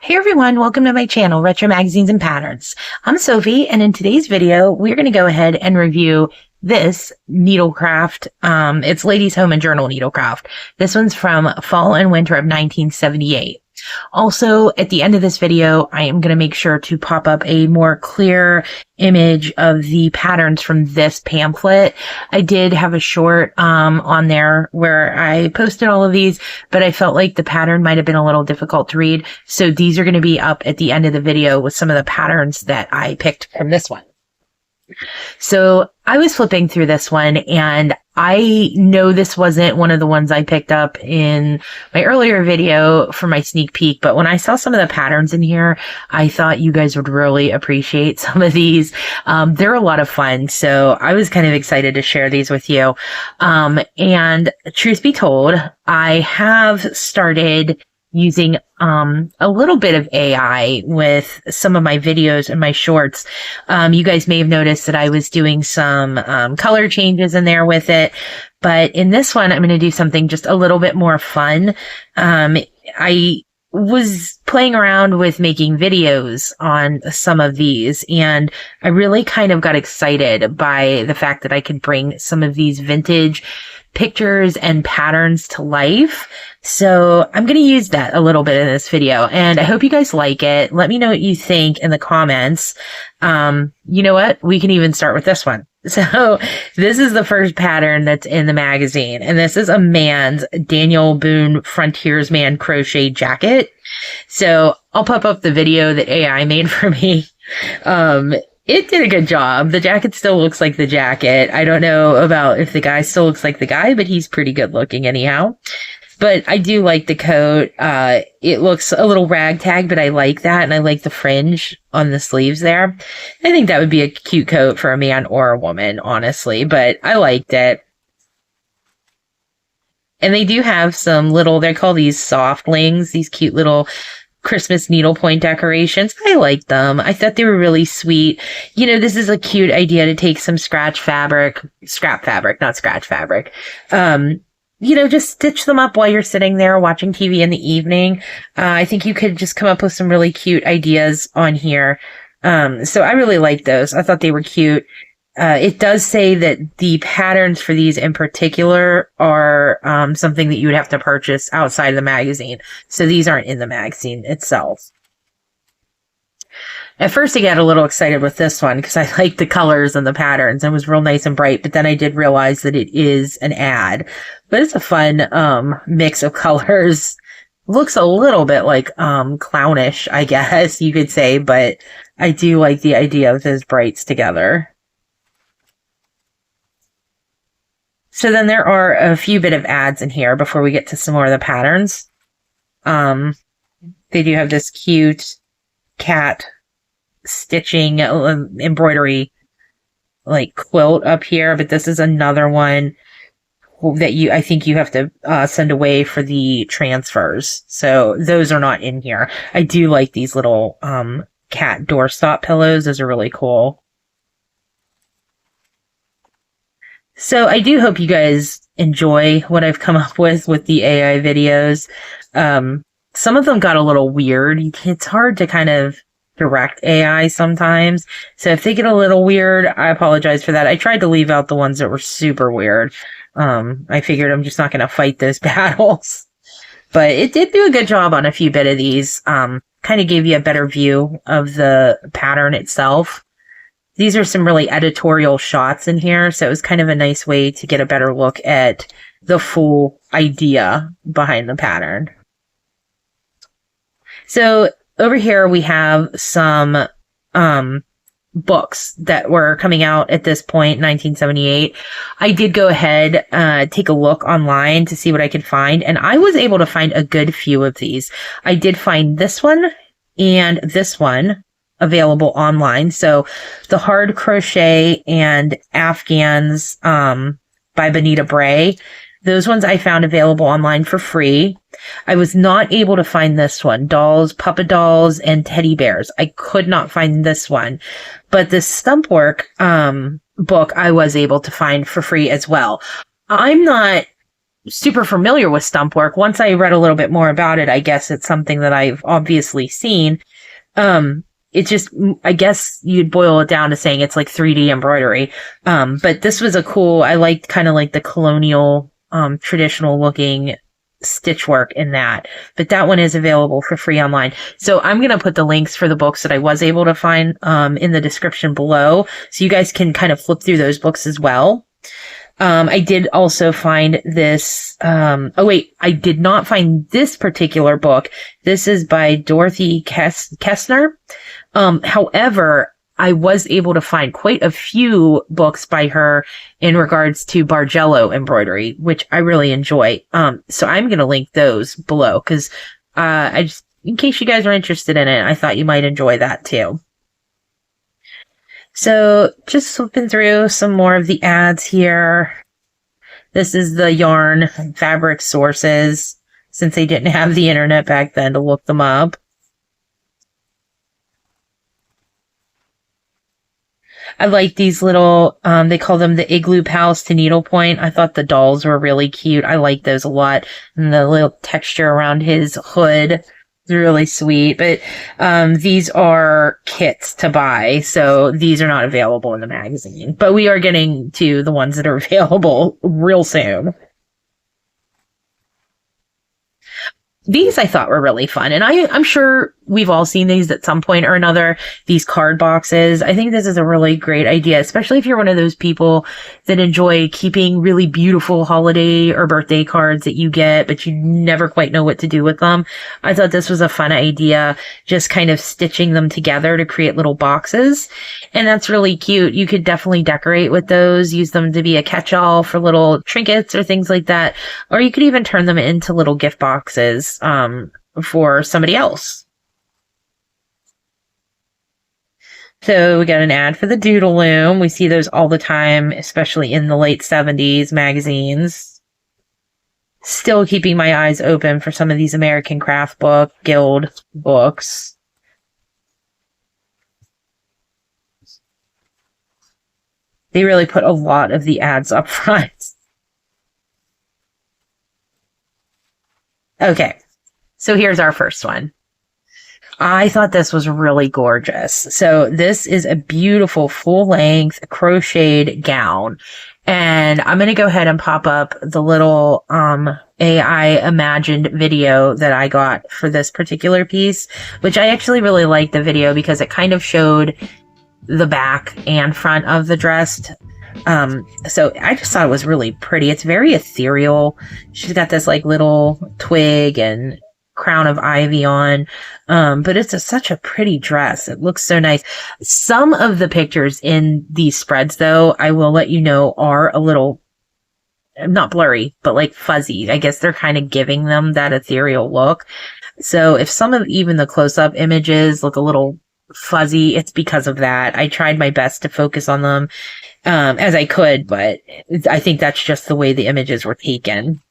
Hey everyone, welcome to my channel, Retro Magazines and Patterns. I'm Sophie, and in today's video, we're going to go ahead and review this needlecraft. It's Ladies Home and Journal needlecraft. This one's from fall and winter of 1978. Also, at the end of this video, I am going to make sure to pop up a more clear image of the patterns from this pamphlet. I did have a short on there where I posted all of these, but I felt like the pattern might have been a little difficult to read. So these are going to be up at the end of the video with some of the patterns that I picked from this one. So I was flipping through this one, and I know this wasn't one of the ones I picked up in my earlier video for my sneak peek, but when I saw some of the patterns in here, I thought you guys would really appreciate some of these. They're a lot of fun, so I was kind of excited to share these with you. And truth be told, I have started using a little bit of AI with some of my videos and my shorts. You guys may have noticed that I was doing some color changes in there with it, but in this one, I'm going to do something just a little bit more fun. I was playing around with making videos on some of these, and I really kind of got excited by the fact that I could bring some of these vintage pictures and patterns to life. So I'm going to use that a little bit in this video, and I hope you guys like it. Let me know what you think in the comments. You know what? We can even start with this one. So this is the first pattern that's in the magazine, and this is a man's Daniel Boone frontiersman crochet jacket. So I'll pop up the video that AI made for me. It did a good job. The jacket still looks like the jacket. I don't know about if the guy still looks like the guy, but he's pretty good looking anyhow. But I do like the coat. It looks a little ragtag, but I like that. And I like the fringe on the sleeves there. I think that would be a cute coat for a man or a woman, honestly, but I liked it. And they do have some little, they call these softlings, these cute little Christmas needlepoint decorations. I like them. I thought they were really sweet. You know, this is a cute idea to take some scrap fabric, not scratch fabric. You know, just stitch them up while you're sitting there watching TV in the evening. I think you could just come up with some really cute ideas on here. So I really like those. I thought they were cute. It does say that the patterns for these in particular are something that you would have to purchase outside of the magazine. So these aren't in the magazine itself. At first I got a little excited with this one because I liked the colors and the patterns. It was real nice and bright, but then I did realize that it is an ad. But it's a fun mix of colors. Looks a little bit like clownish, I guess you could say, but I do like the idea of those brights together. So then there are a few bit of ads in here before we get to some more of the patterns. They do have this cute cat stitching embroidery like quilt up here, but this is another one that I think you have to send away for the transfers. So those are not in here. I do like these little cat doorstop pillows. Those are really cool. So I do hope you guys enjoy what I've come up with the AI videos. Some of them got a little weird. It's hard to kind of direct AI sometimes. So if they get a little weird, I apologize for that. I tried to leave out the ones that were super weird. I figured I'm just not going to fight those battles. But it did do a good job on a few bit of these. Kind of gave you a better view of the pattern itself. These are some really editorial shots in here, so it was kind of a nice way to get a better look at the full idea behind the pattern. So over here we have some books that were coming out at this point, 1978. I did go ahead, take a look online to see what I could find, and I was able to find a good few of these. I did find this one and this one available online. So the Hard Crochet and Afghans by Bonita Bray. Those ones I found available online for free. I was not able to find this one, Dolls, Puppet Dolls, and Teddy Bears. I could not find this one. But the Stumpwork book I was able to find for free as well. I'm not super familiar with Stumpwork. Once I read a little bit more about it, I guess it's something that I've obviously seen. It's just, I guess you'd boil it down to saying it's like 3D embroidery. But this was a cool, I liked kind of like the colonial, traditional looking stitch work in that. But that one is available for free online. So I'm going to put the links for the books that I was able to find, in the description below. So you guys can kind of flip through those books as well. I did also find this, I did not find this particular book. This is by Dorothy Kaestner. However, I was able to find quite a few books by her in regards to Bargello embroidery, which I really enjoy. So I'm going to link those below because, in case you guys are interested in it, I thought you might enjoy that too. So just flipping through some more of the ads here. This is the yarn fabric sources, since they didn't have the internet back then to look them up. I like these little, they call them the igloo pals to needlepoint. I thought the dolls were really cute. I like those a lot. And the little texture around his hood. It's really sweet, but these are kits to buy, so these are not available in the magazine. But we are getting to the ones that are available real soon. These I thought were really fun, and I'm sure we've all seen these at some point or another, these card boxes. I think this is a really great idea, especially if you're one of those people that enjoy keeping really beautiful holiday or birthday cards that you get, but you never quite know what to do with them. I thought this was a fun idea, just kind of stitching them together to create little boxes. And that's really cute. You could definitely decorate with those, use them to be a catch-all for little trinkets or things like that. Or you could even turn them into little gift boxes, for somebody else. So we got an ad for the Doodle Loom. We see those all the time, especially in the late 70s magazines. Still keeping my eyes open for some of these American Craft Book Guild books. They really put a lot of the ads up front. Okay, so here's our first one. I thought this was really gorgeous. So this is a beautiful full-length crocheted gown. And I'm going to go ahead and pop up the little AI imagined video that I got for this particular piece, which I actually really liked the video because it kind of showed the back and front of the dress. So I just thought it was really pretty. It's very ethereal. She's got this like little twig and crown of ivy on. But it's such a pretty dress. It looks so nice. Some of the pictures in these spreads, though, I will let you know, are a little, not blurry, but like fuzzy. I guess they're kind of giving them that ethereal look. So if some of even the close-up images look a little fuzzy, it's because of that. I tried my best to focus on them as I could, but I think that's just the way the images were taken.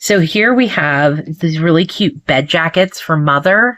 So here we have these really cute bed jackets for mother,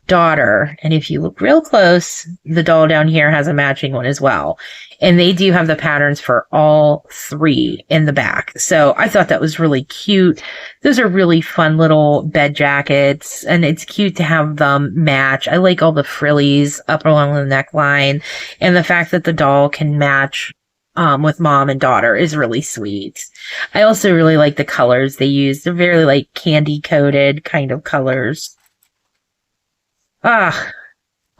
daughter, and if you look real close, the doll down here has a matching one as well. And they do have the patterns for all three in the back. So I thought that was really cute. Those are really fun little bed jackets, and it's cute to have them match. I like all the frillies up along the neckline, and the fact that the doll can match with mom and daughter is really sweet. I also really like the colors they use. They're very like candy coated kind of colors. Ah,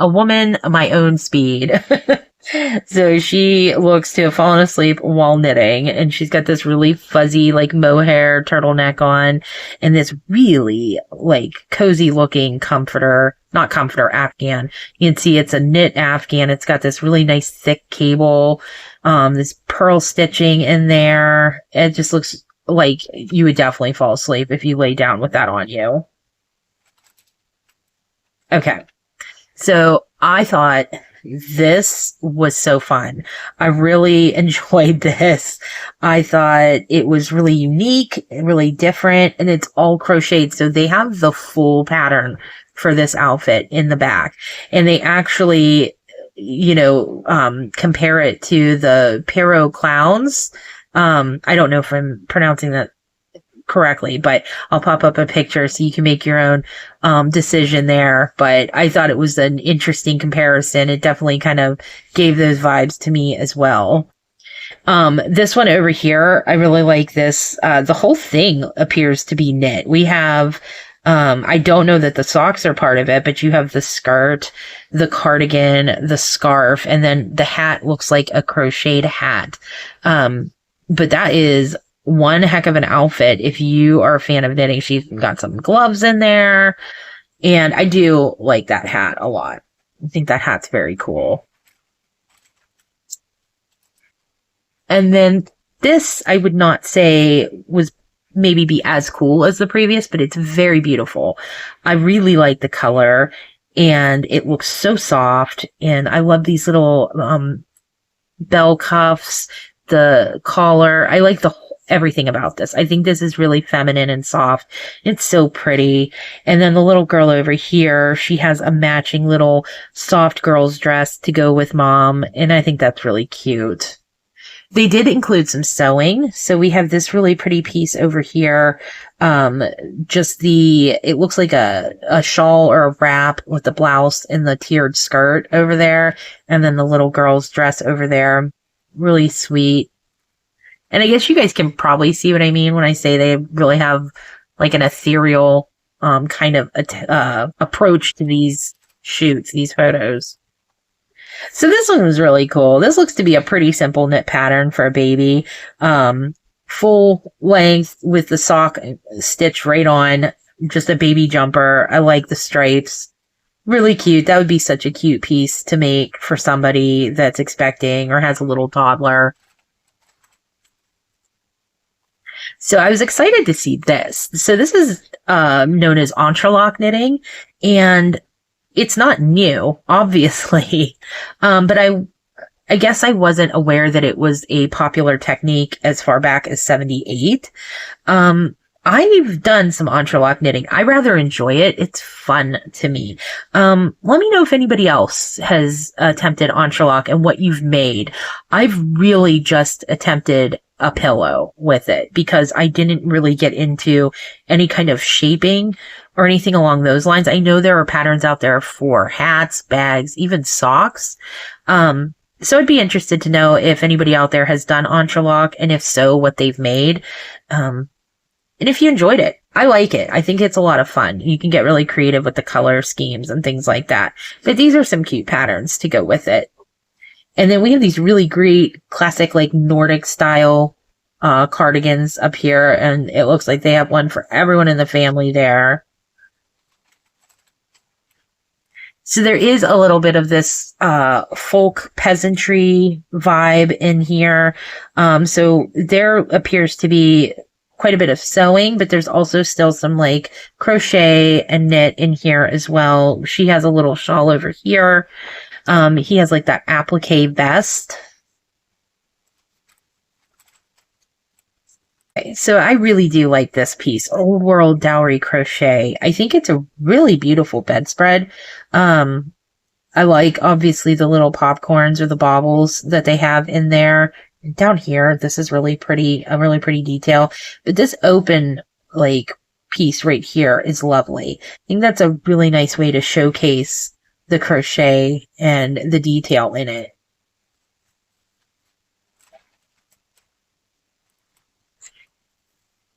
a woman my own speed. So she looks to have fallen asleep while knitting, and she's got this really fuzzy like mohair turtleneck on and this really like cozy looking comforter, not comforter, Afghan. You can see it's a knit Afghan. It's got this really nice thick cable, this pearl stitching in there. It just looks like you would definitely fall asleep if you lay down with that on you. Okay. So I thought this was so fun. I really enjoyed this. I thought it was really unique, really different, and it's all crocheted. So they have the full pattern for this outfit in the back. And they actually, you know, compare it to the Perot clowns I don't know if I'm pronouncing that correctly, but I'll pop up a picture so you can make your own decision there. But I thought it was an interesting comparison. It definitely kind of gave those vibes to me as well. This one over here, I really like this. The whole thing appears to be knit. We have, I don't know that the socks are part of it, but you have the skirt, the cardigan, the scarf, and then the hat looks like a crocheted hat. But that is one heck of an outfit. If you are a fan of knitting, she's got some gloves in there. And I do like that hat a lot. I think that hat's very cool. And then this, I would not say was maybe be as cool as the previous, but it's very beautiful. I really like the color and it looks so soft. And I love these little bell cuffs, the collar. I like everything about this. I think this is really feminine and soft. It's so pretty. And then the little girl over here, she has a matching little soft girl's dress to go with mom. And I think that's really cute. They did include some sewing. So we have this really pretty piece over here. It looks like a shawl or a wrap with the blouse and the tiered skirt over there. And then the little girl's dress over there. Really sweet. And I guess you guys can probably see what I mean when I say they really have like an ethereal, kind of, approach to these shoots, these photos. So this one was really cool. This looks to be a pretty simple knit pattern for a baby. Full length with the sock stitched right on, just a baby jumper. I like the stripes. Really cute. That would be such a cute piece to make for somebody that's expecting or has a little toddler. So I was excited to see this. So this is known as Entrelac knitting, and it's not new, obviously, but I guess I wasn't aware that it was a popular technique as far back as 78. I've done some entrelac knitting. I rather enjoy it. It's fun to me. Let me know if anybody else has attempted entrelac and what you've made. I've really just attempted a pillow with it because I didn't really get into any kind of shaping or anything along those lines. I know there are patterns out there for hats, bags, even socks. So I'd be interested to know if anybody out there has done entrelac, and if so, what they've made. And if you enjoyed it. I like it. I think it's a lot of fun. You can get really creative with the color schemes and things like that. But these are some cute patterns to go with it. And then we have these really great classic like Nordic style cardigans up here. And it looks like they have one for everyone in the family there. So there is a little bit of this folk peasantry vibe in here. So there appears to be quite a bit of sewing, but there's also still some like crochet and knit in here as well. She has a little shawl over here. He has like that applique vest. Okay, so I really do like this piece, Old World Dowry Crochet. I think it's a really beautiful bedspread. I like obviously the little popcorns or the baubles that they have in there. Down here, this is really pretty, a really pretty detail. But this open like piece right here is lovely. I think that's a really nice way to showcase the crochet and the detail in it.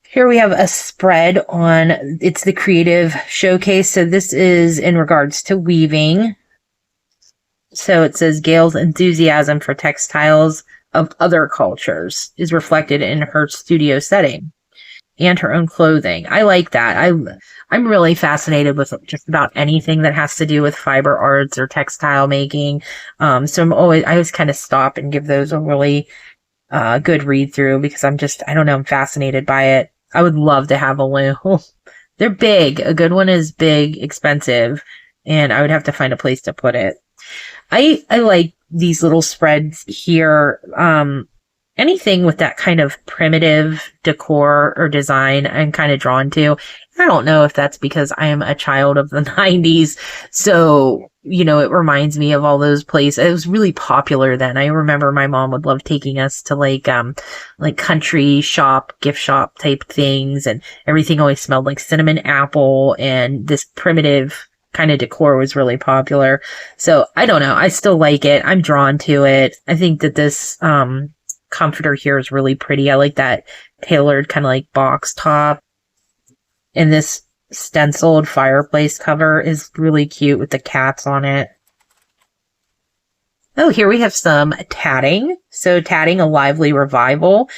Here we have a spread on, it's the Creative Showcase. So this is in regards to weaving. So it says Gail's enthusiasm for textiles of other cultures is reflected in her studio setting and her own clothing. I like that. I'm really fascinated with just about anything that has to do with fiber arts or textile making. So I always kind of stop and give those a really good read through because I don't know, I'm fascinated by it. I would love to have a loom. They're big. A good one is big, expensive, and I would have to find a place to put it. I like these little spreads here. Anything with that kind of primitive decor or design I'm kind of drawn to. I don't know if that's because I am a child of the 90s. So, you know, it reminds me of all those places. It was really popular then. I remember my mom would love taking us to like country shop, gift shop type things, and everything always smelled like cinnamon apple, and this primitive kind of decor was really popular. So I don't know. I still like it. I'm drawn to it. I think that this, comforter here is really pretty. I like that tailored kind of like box top, and this stenciled fireplace cover is really cute with the cats on it. Oh, here we have some tatting. So tatting, a lively revival.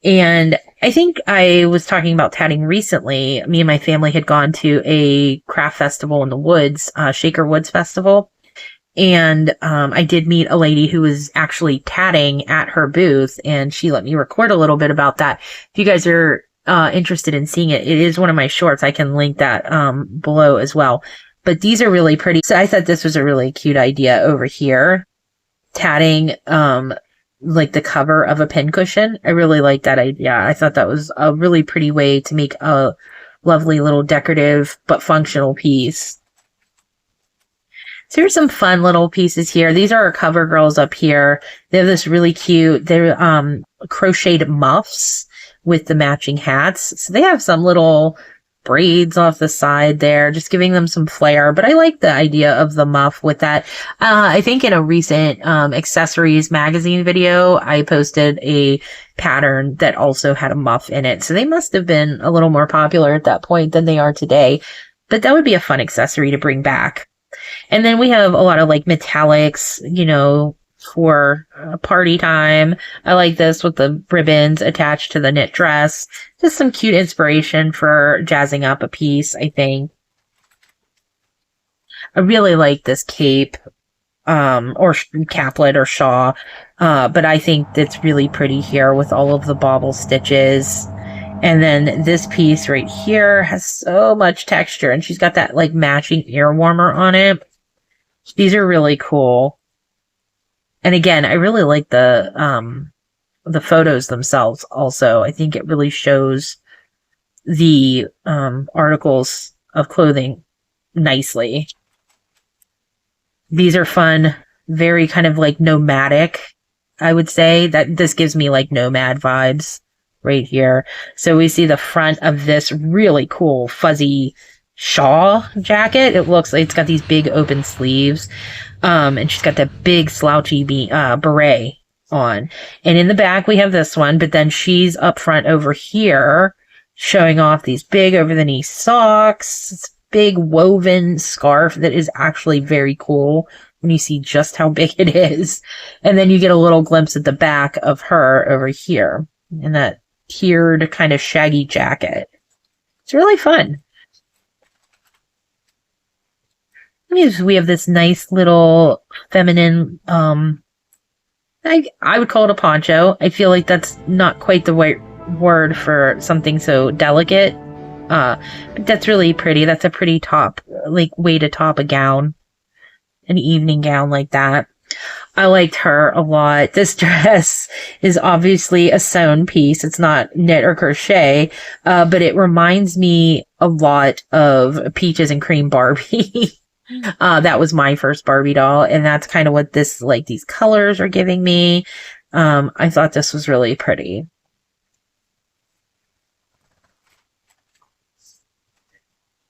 And I think I was talking about tatting recently. Me and my family had gone to a craft festival in the woods, Shaker Woods Festival. And I did meet a lady who was actually tatting at her booth, and she let me record a little bit about that. If you guys are interested in seeing it, it is one of my shorts. I can link that below as well. But these are really pretty. So I thought this was a really cute idea over here. Tatting like the cover of a pincushion. I really like that idea. I thought that was a really pretty way to make a lovely little decorative but functional piece. So here's some fun little pieces here. These are our cover girls up here. They have this really cute, they're crocheted muffs with the matching hats. So they have some little braids off the side there, just giving them some flair. But I like the idea of the muff with that. I think in a recent accessories magazine video, I posted a pattern that also had a muff in it. So they must have been a little more popular at that point than they are today. But that would be a fun accessory to bring back. And then we have a lot of like metallics, you know, for party time. I like this with the ribbons attached to the knit dress. Just some cute inspiration for jazzing up a piece, I think. I really like this cape, or caplet or shawl, but I think it's really pretty here with all of the bobble stitches. And then this piece right here has so much texture, and she's got that like matching ear warmer on it. These are really cool. And again, I really like the photos themselves also. I think it really shows the articles of clothing nicely. These are fun, very kind of like nomadic, I would say. That this gives me like nomad vibes right here. So we see the front of this really cool fuzzy shawl jacket. It looks like it's got these big open sleeves. And she's got that big slouchy beret on. And in the back, we have this one, but then she's up front over here showing off these big over the knee socks, this big woven scarf that is actually very cool when you see just how big it is. And then you get a little glimpse at the back of her over here in that tiered kind of shaggy jacket. It's really fun. We have this nice little feminine, I would call it a poncho. I feel like that's not quite the right word for something so delicate. But that's really pretty. That's a pretty top, like way to top a gown, an evening gown like that. I liked her a lot. This dress is obviously a sewn piece. It's not knit or crochet, but it reminds me a lot of Peaches and Cream Barbie. That was my first Barbie doll, and that's kind of what this, like, these colors are giving me. I thought this was really pretty.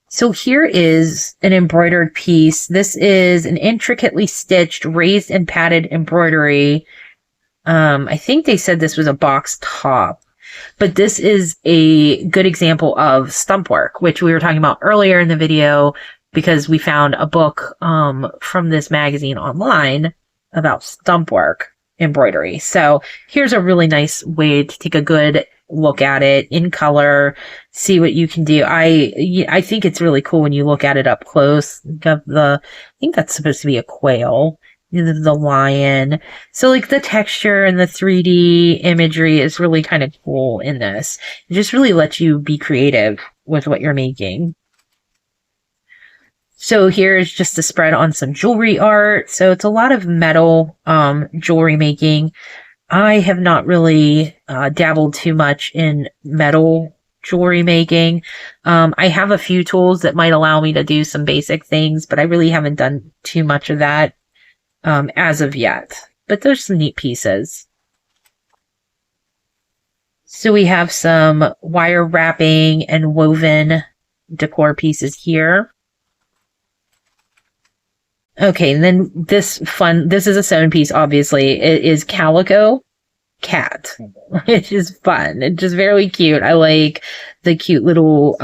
So here is an embroidered piece. This is an intricately stitched, raised and padded embroidery. I think they said this was a box top, but this is a good example of Stumpwork, which we were talking about earlier in the video, because we found a book from this magazine online about Stumpwork embroidery. So here's a really nice way to take a good look at it in color, see what you can do. I think it's really cool when you look at it up close. Got I think that's supposed to be a quail, the lion. So like the texture and the 3D imagery is really kind of cool in this. It just really lets you be creative with what you're making. So here's just a spread on some jewelry art. So it's a lot of metal jewelry making. I have not really dabbled too much in metal jewelry making. I have a few tools that might allow me to do some basic things, but I really haven't done too much of that as of yet. But there's some neat pieces. So we have some wire wrapping and woven decor pieces here. Okay, and then this is a sewn piece, obviously. It is Calico Cat, which is fun. It's just very cute. I like the cute little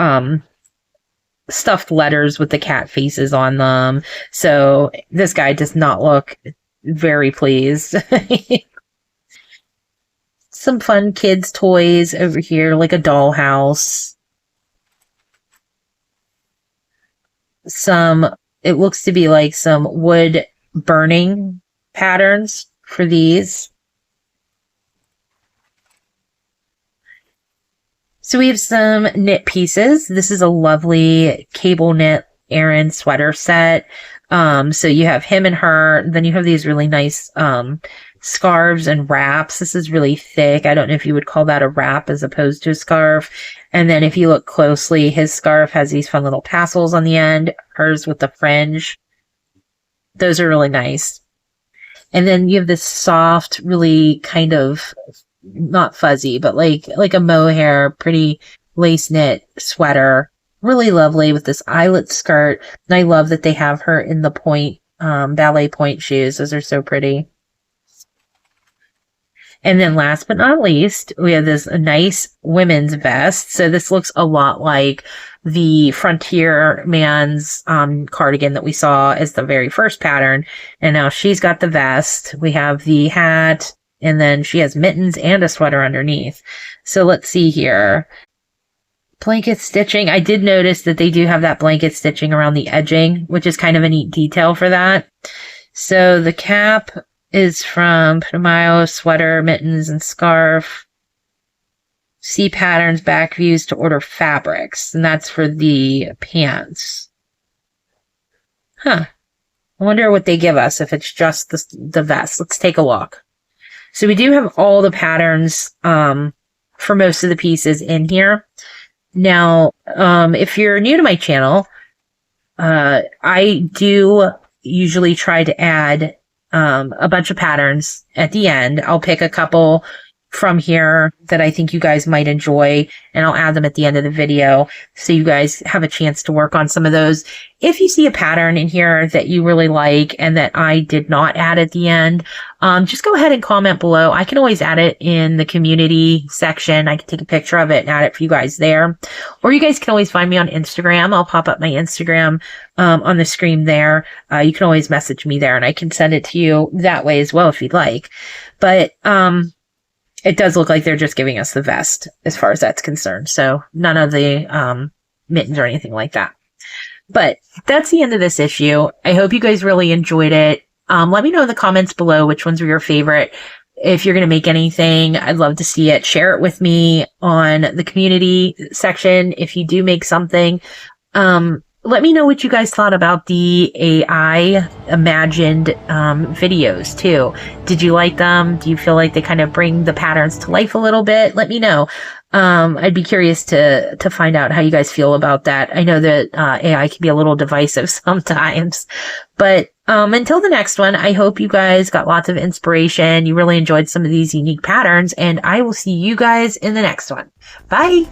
stuffed letters with the cat faces on them. So this guy does not look very pleased. Some fun kids' toys over here, like a dollhouse. It looks to be like some wood burning patterns for these. So we have some knit pieces. This is a lovely cable knit Aran sweater set. So you have him and her. Then you have these really nice scarves and wraps. This is really thick. I don't know if you would call that a wrap as opposed to a scarf. And then if you look closely, his scarf has these fun little tassels on the end. Hers with the fringe. Those are really nice. And then you have this soft, really kind of not fuzzy, but like a mohair, pretty lace knit sweater. Really lovely with this eyelet skirt. And I love that they have her in the point, ballet point shoes. Those are so pretty. And then last but not least, we have this nice women's vest. So this looks a lot like the frontiersman's cardigan that we saw as the very first pattern. And now she's got the vest. We have the hat, and then she has mittens and a sweater underneath. So let's see here. Blanket stitching. I did notice that they do have that blanket stitching around the edging, which is kind of a neat detail for that. So the cap is from Panamayo, sweater, mittens, and scarf. See patterns, back views to order fabrics. And that's for the pants. Huh. I wonder what they give us if it's just the vest. Let's take a look. So we do have all the patterns for most of the pieces in here. Now, if you're new to my channel, I do usually try to add a bunch of patterns at the end. I'll pick a couple from here that I think you guys might enjoy, and I'll add them at the end of the video so you guys have a chance to work on some of those. If you see a pattern in here that you really like and that I did not add at the end, just go ahead and comment below. I can always add it in the community section. I can take a picture of it and add it for you guys there. Or you guys can always find me on Instagram. I'll pop up my Instagram on the screen there. You can always message me there and I can send it to you that way as well if you'd like. But it does look like they're just giving us the vest as far as that's concerned. So none of the mittens or anything like that. But that's the end of this issue. I hope you guys really enjoyed it. Let me know in the comments below which ones were your favorite. If you're going to make anything, I'd love to see it. Share it with me on the community section if you do make something. Let me know what you guys thought about the AI imagined videos too. Did you like them? Do you feel like they kind of bring the patterns to life a little bit? Let me know. I'd be curious to find out how you guys feel about that. I know that AI can be a little divisive sometimes, but until the next one, I hope you guys got lots of inspiration. You really enjoyed some of these unique patterns, and I will see you guys in the next one. Bye!